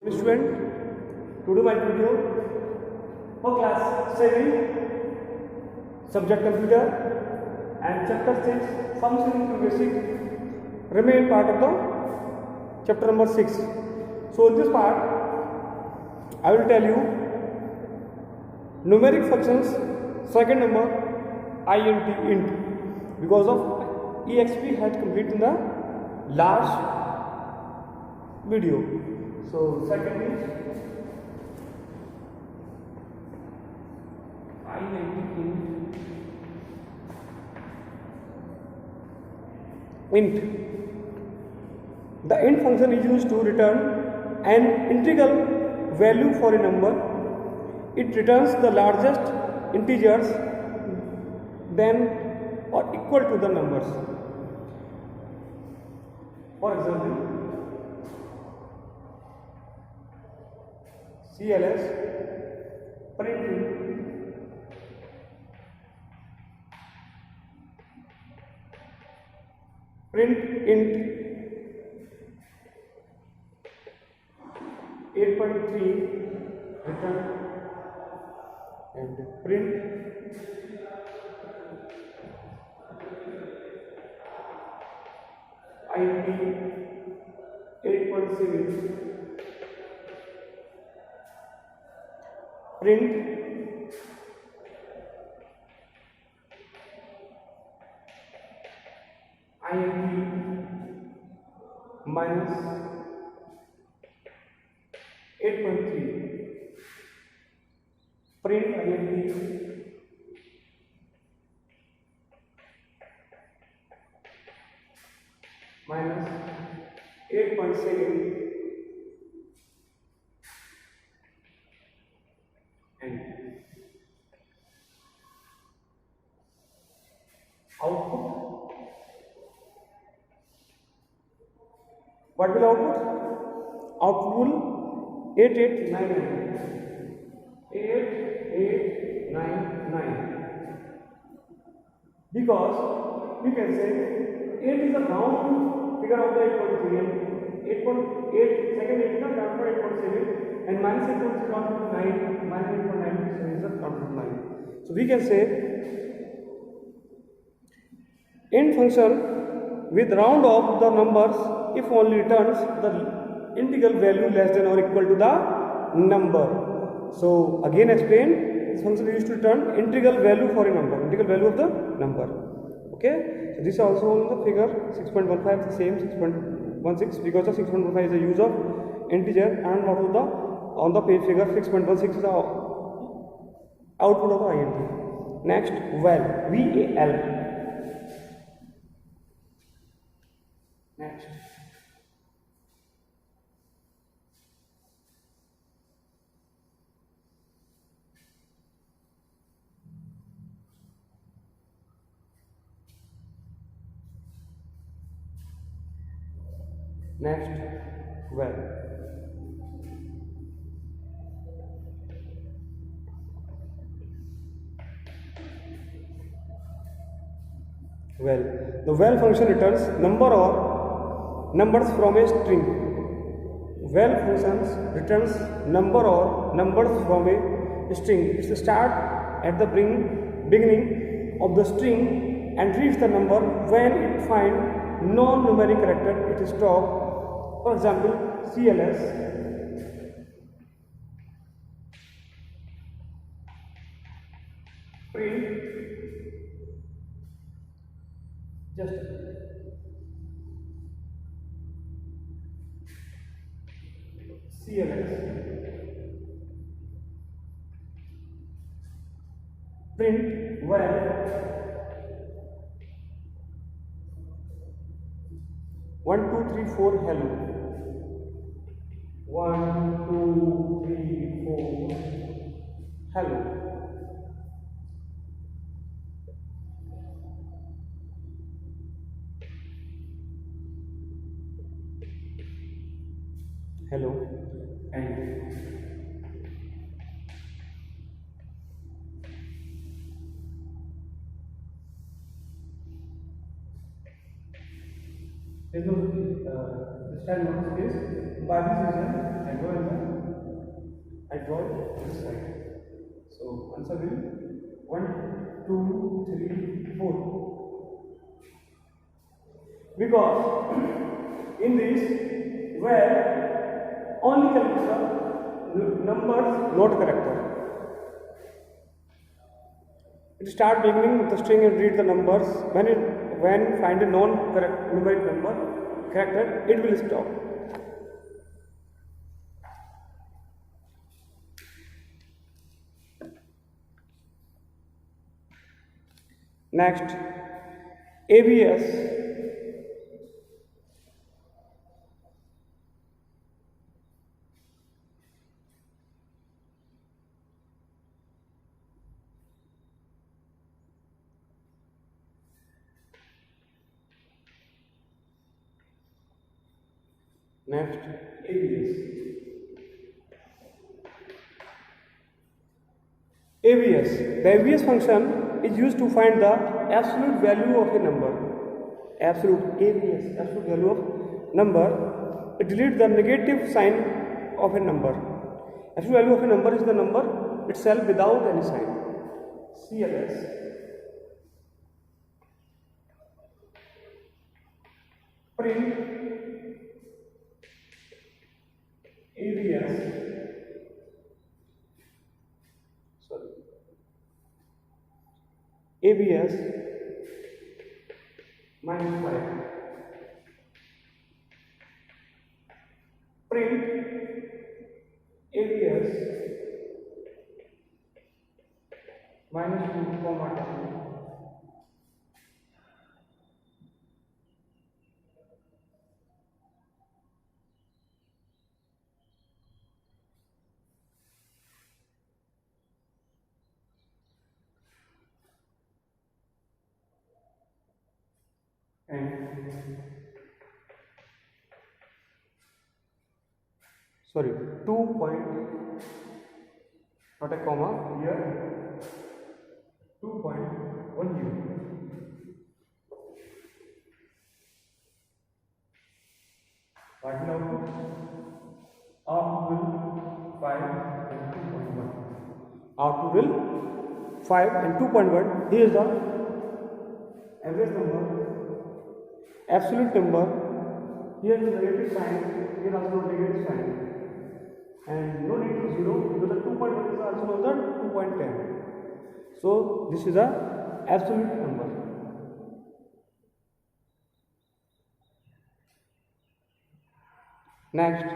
Student, to do my video for class 7 subject computer and chapter 6 function to basic remain part of the chapter number 6. So in this part I will tell you numeric functions second number int because of exp had completed in the last video. So second is int. The int function is used to return an integral value for a number. It returns the largest integers than or equal to the numbers. For example, CLS print int 8.3 return and print IP 8.7 print int minus 8.3 print int minus 8.7 and output. What will output? Output will 8899 because we can say 8 is a round figure of the 8.3 and 8.8 second 8 is the round for 8.7 and minus 8 is round to 9 minus 8.9 is the round to 9. So we can say int function with round off the numbers if only returns the integral value less than or equal to the number. So again explain, this function is used to return integral value for a number, integral value of the number. Okay, so this is also on the figure 6.15, the same 6.16 because the 6.15 is the use of integer and what was the on the page figure 6.16 is the output of the int. Next val, VAL. Next val. Val. The val function returns number or numbers from a string. Val functions returns number or numbers from a string. It's the start at the beginning of the string and reads the number. When it finds non-numeric character, it stops. For example, CLS print just CLS print val 1 2 3 4 hello 1 2 3 4 hello. Hello and there's no this time not space. By this reason I go and answer will 1, 2, 3, 4. Because in this, where only calculate the numbers, not character. It start beginning with the string and read the numbers. When find a non-numeric number character, it will stop. Next, ABS. Next, ABS. ABS. The ABS function is used to find the absolute value of a number. Absolute ABS, absolute value of number. It deletes the negative sign of a number. Absolute value of a number is the number itself without any sign. CLS. Print ABS. ABS minus 5. Print ABS minus 2 comma 10. And sorry, 2 point, not a comma here, 2.10. What will output? Output will 5 and 2.1. Output will 5 and 2.1. Here is the average number. Absolute number, here is the negative sign, here also negative sign, and no need to 0 because the 2.1 is also known as 2.10. So this is the absolute number. Next,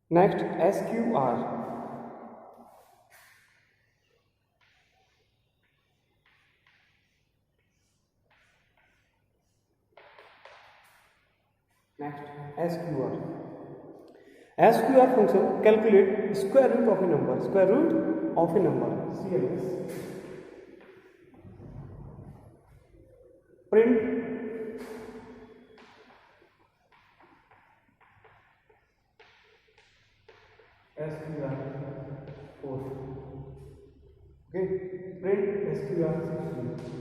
SQR. Next, SQR. SQR function calculate square root of a number. Square root of a number. CLS. Print SQR 4. Okay, print SQR 16.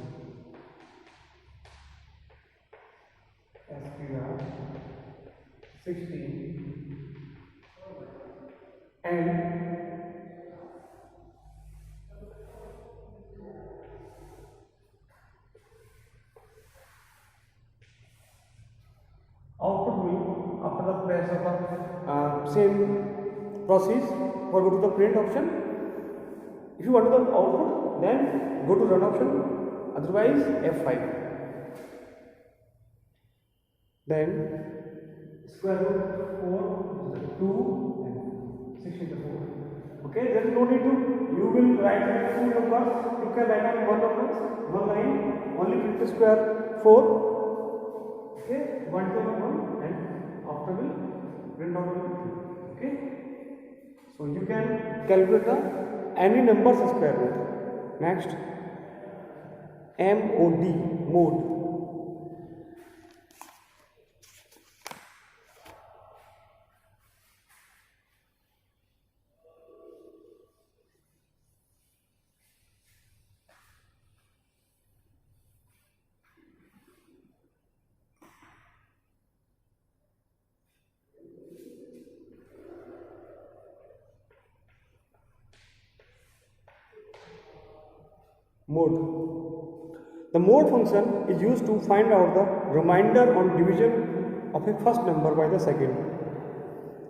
SQR 16 and output will, after the press of the same process, or go to the print option. If you want the output, then go to run option, otherwise F5. Then square root 4 is 2 and 16 to 4. Okay, there is no need to, you will write two numbers, you can write only one numbers, one line, only print the square 4. Okay, 1 to 1 and after will print out will. Okay. So you can calculate the any numbers square root. Next, mode. Mode. The mode function is used to find out the remainder on division of a first number by the second.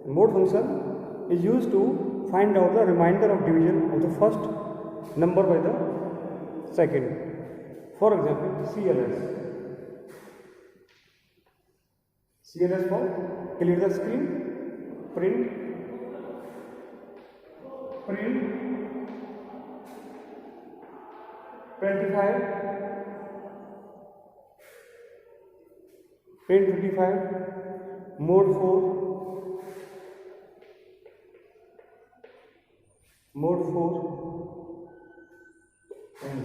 Mode function is used to find out the remainder of division of the first number by the second. For example, CLS. CLS for clear the screen, print 25, print 25, mode 4, and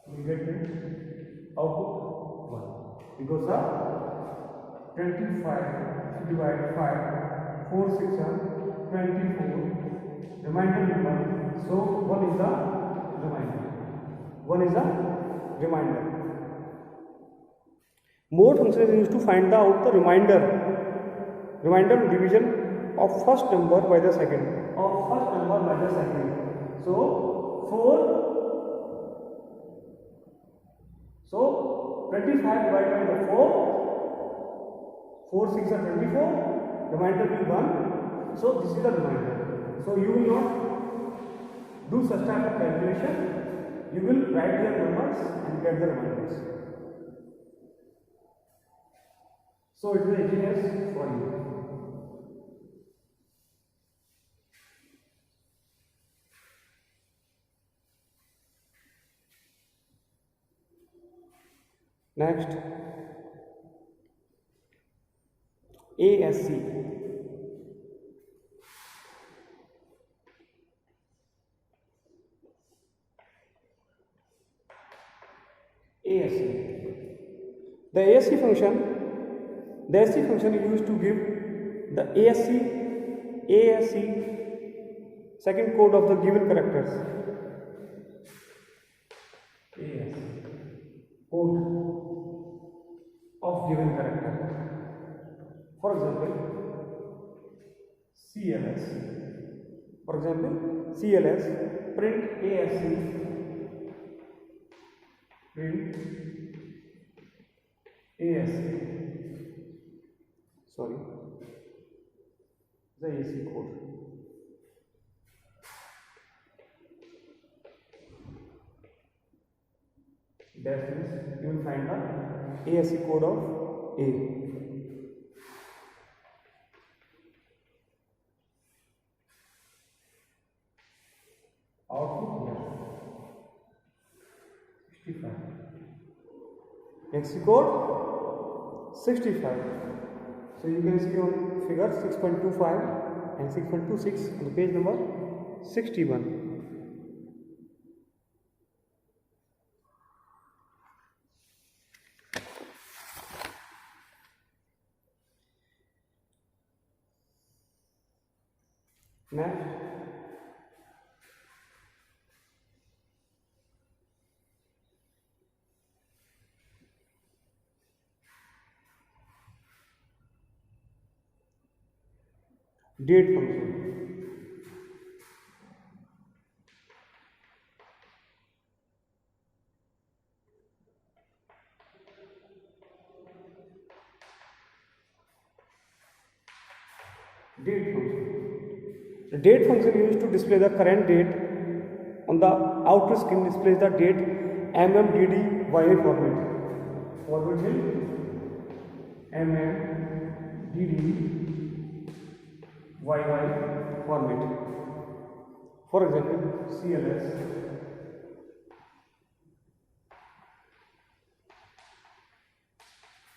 we get output 1 because of 25 divided 5, 4 6 are 24, remainder number, so 1 is the remainder. 1 is the remainder. Mode function is used to find out the remainder division of first number by the second. So 25 divided by the 4, 4 6 are 24, remainder will be 1. So this is the remainder. So you will not do such type of calculation. You will write your numbers and get the remainders. So it is easiest for you. Next, ASC. The ASC function is used to give the ASC second code of the given characters. ASC code of given character. For example, CLS, print ASC, sorry, the ASC code. That means you will find the ASC code of A. Output here 65. ASC code 65. So you can see on figure 6.25 and 6.26 on the page number 61. Next, date function. The date function used to display the current date. On the outer screen displays the date MMDD YY format. Forward will MMDD YY format. For example, CLS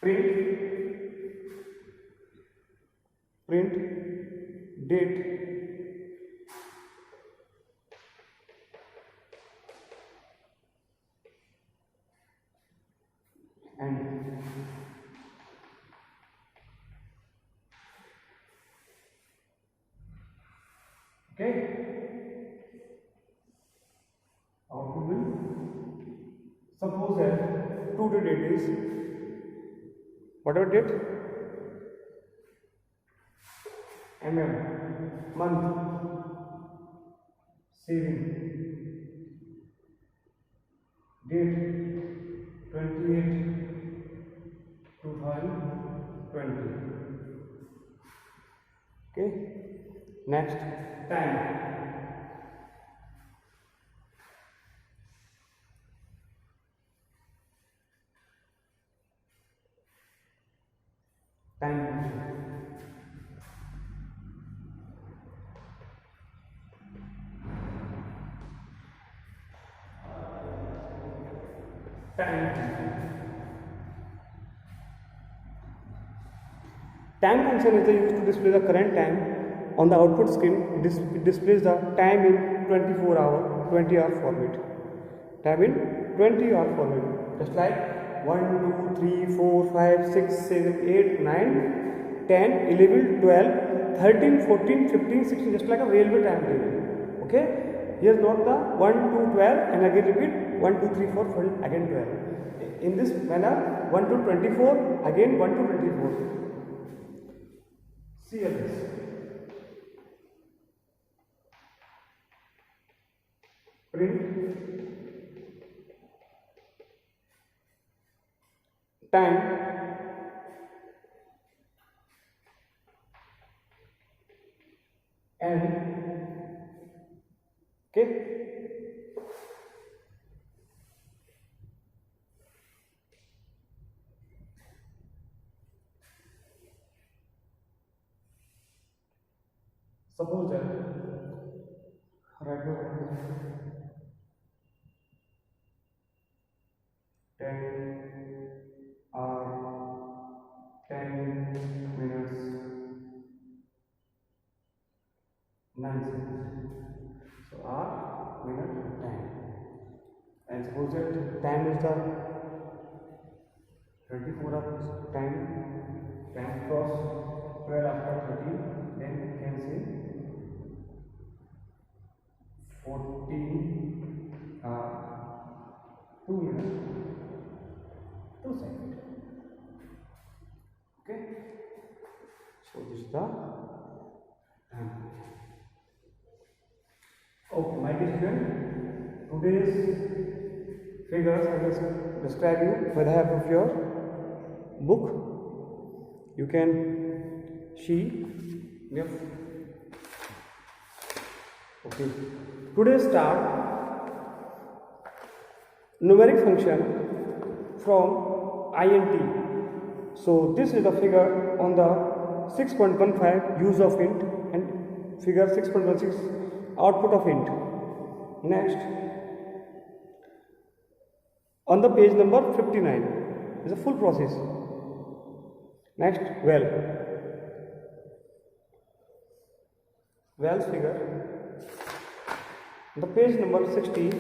print date and okay, output will suppose that today date is whatever date, mm, month, saving, date 28/2020. Okay, next, time. Time function is used to display the current time on the output screen. It displays the time in 20-hour format. Time in 20-hour format. Just like 1, 2, 3, 4, 5, 6, 7, 8, 9, 10, 11, 12, 13, 14, 15, 16, just like a railway timetable. Okay? Here is not the 1, 2, 12 and again repeat 1, 2, 3, 4, again 12. In this manner, 1 to 24, again 1 to 24. CLS. Print time and okay. Suppose that right now 10 or 10 minutes 9 seconds. So hour, minute, time. And suppose that time is the 24 hours time cross 12 after 13, then we can say 14 2 minutes 2 seconds. Okay, so this is the time. Okay, my dear student, today's figures I will describe you with the help of your book. You can see. Yes. Okay. Today's start numeric function from int. So this is the figure on the 6.15 use of int and figure 6.16 output of int. Next, on the page number 59 is a full process. Next, wells figure. The page number 60,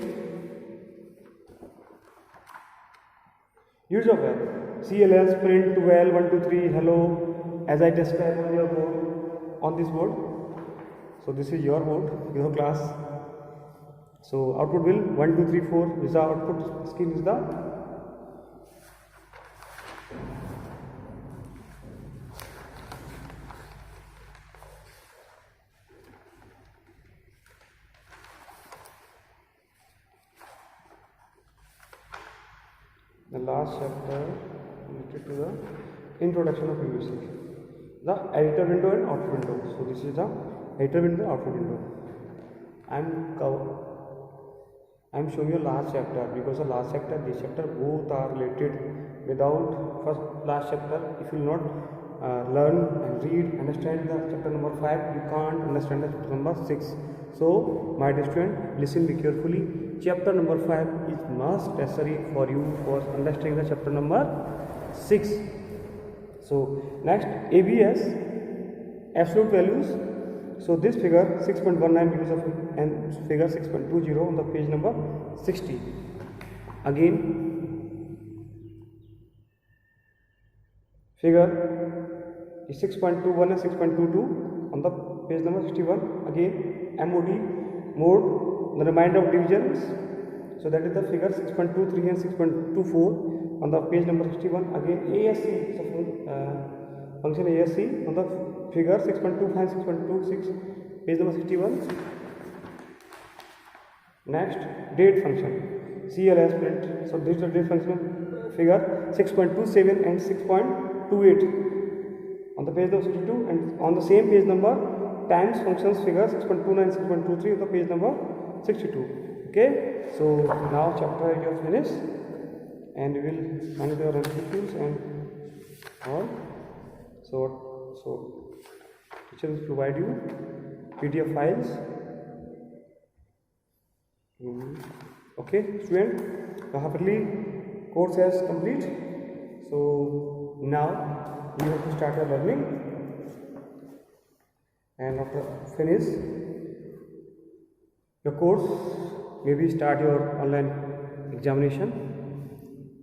use of well, CLS, print, well, 1, 2, 3, hello, as I described on your board, on this board. So this is your board, your class. So output will 1, 2, 3, 4 is the output screen is the last chapter related to the introduction of PVC. The editor window and output window. So this is the editor window, output window. I'm showing you last chapter because the last chapter, this chapter, both are related. Without last chapter, if you will not learn and read, understand the chapter number 5, you can't understand the chapter number 6. So my dear student, listen me carefully. Chapter number 5 is must necessary for you for understanding the chapter number 6. So next, ABS, absolute values. So this figure 6.19 use of and figure 6.20 on the page number 60. Again, figure is 6.21 and 6.22 on the page number 61. Again, mode, the remainder of divisions. So that is the figure 6.23 and 6.24 on the page number 61, again ASC, function ASC on the figure 6.25 and 6.26, page number 61. Next, date function, CLS print. So this is the date function figure 6.27 and 6.28 on the page number 62, and on the same page number times functions figure 6.29 6.23 on the page number 62. Okay, so now chapter 8 is finished, and we will manage our MCQs and all. So teacher will provide you PDF files. Okay, student, happily course has complete. So now you have to start your learning, and after finish your course, maybe start your online examination.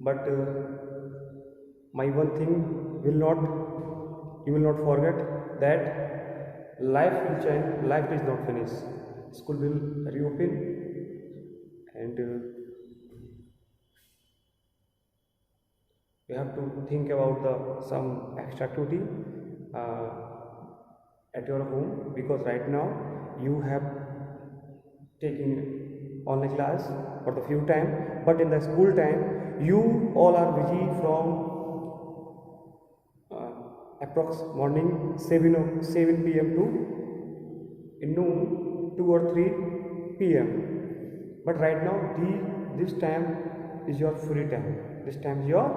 But my one thing you will not forget that life will change, life is not finished. School will reopen, and you have to think about some extra activity at your home, because right now you have taken online class for the few time, but in the school time you all are busy from approx morning 7 p.m. to in noon 2 or 3 p.m. But right now this time is your free time. This time is your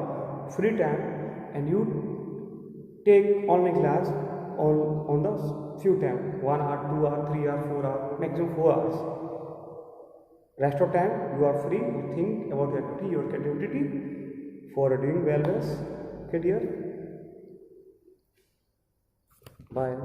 free time, and you take online class on the few time, 1 hour, 2 hour, 3 hour, 4 hour, maximum 4 hours. Rest of time you are free. You think about your activity, your creativity for doing well best. Okay dear, bye.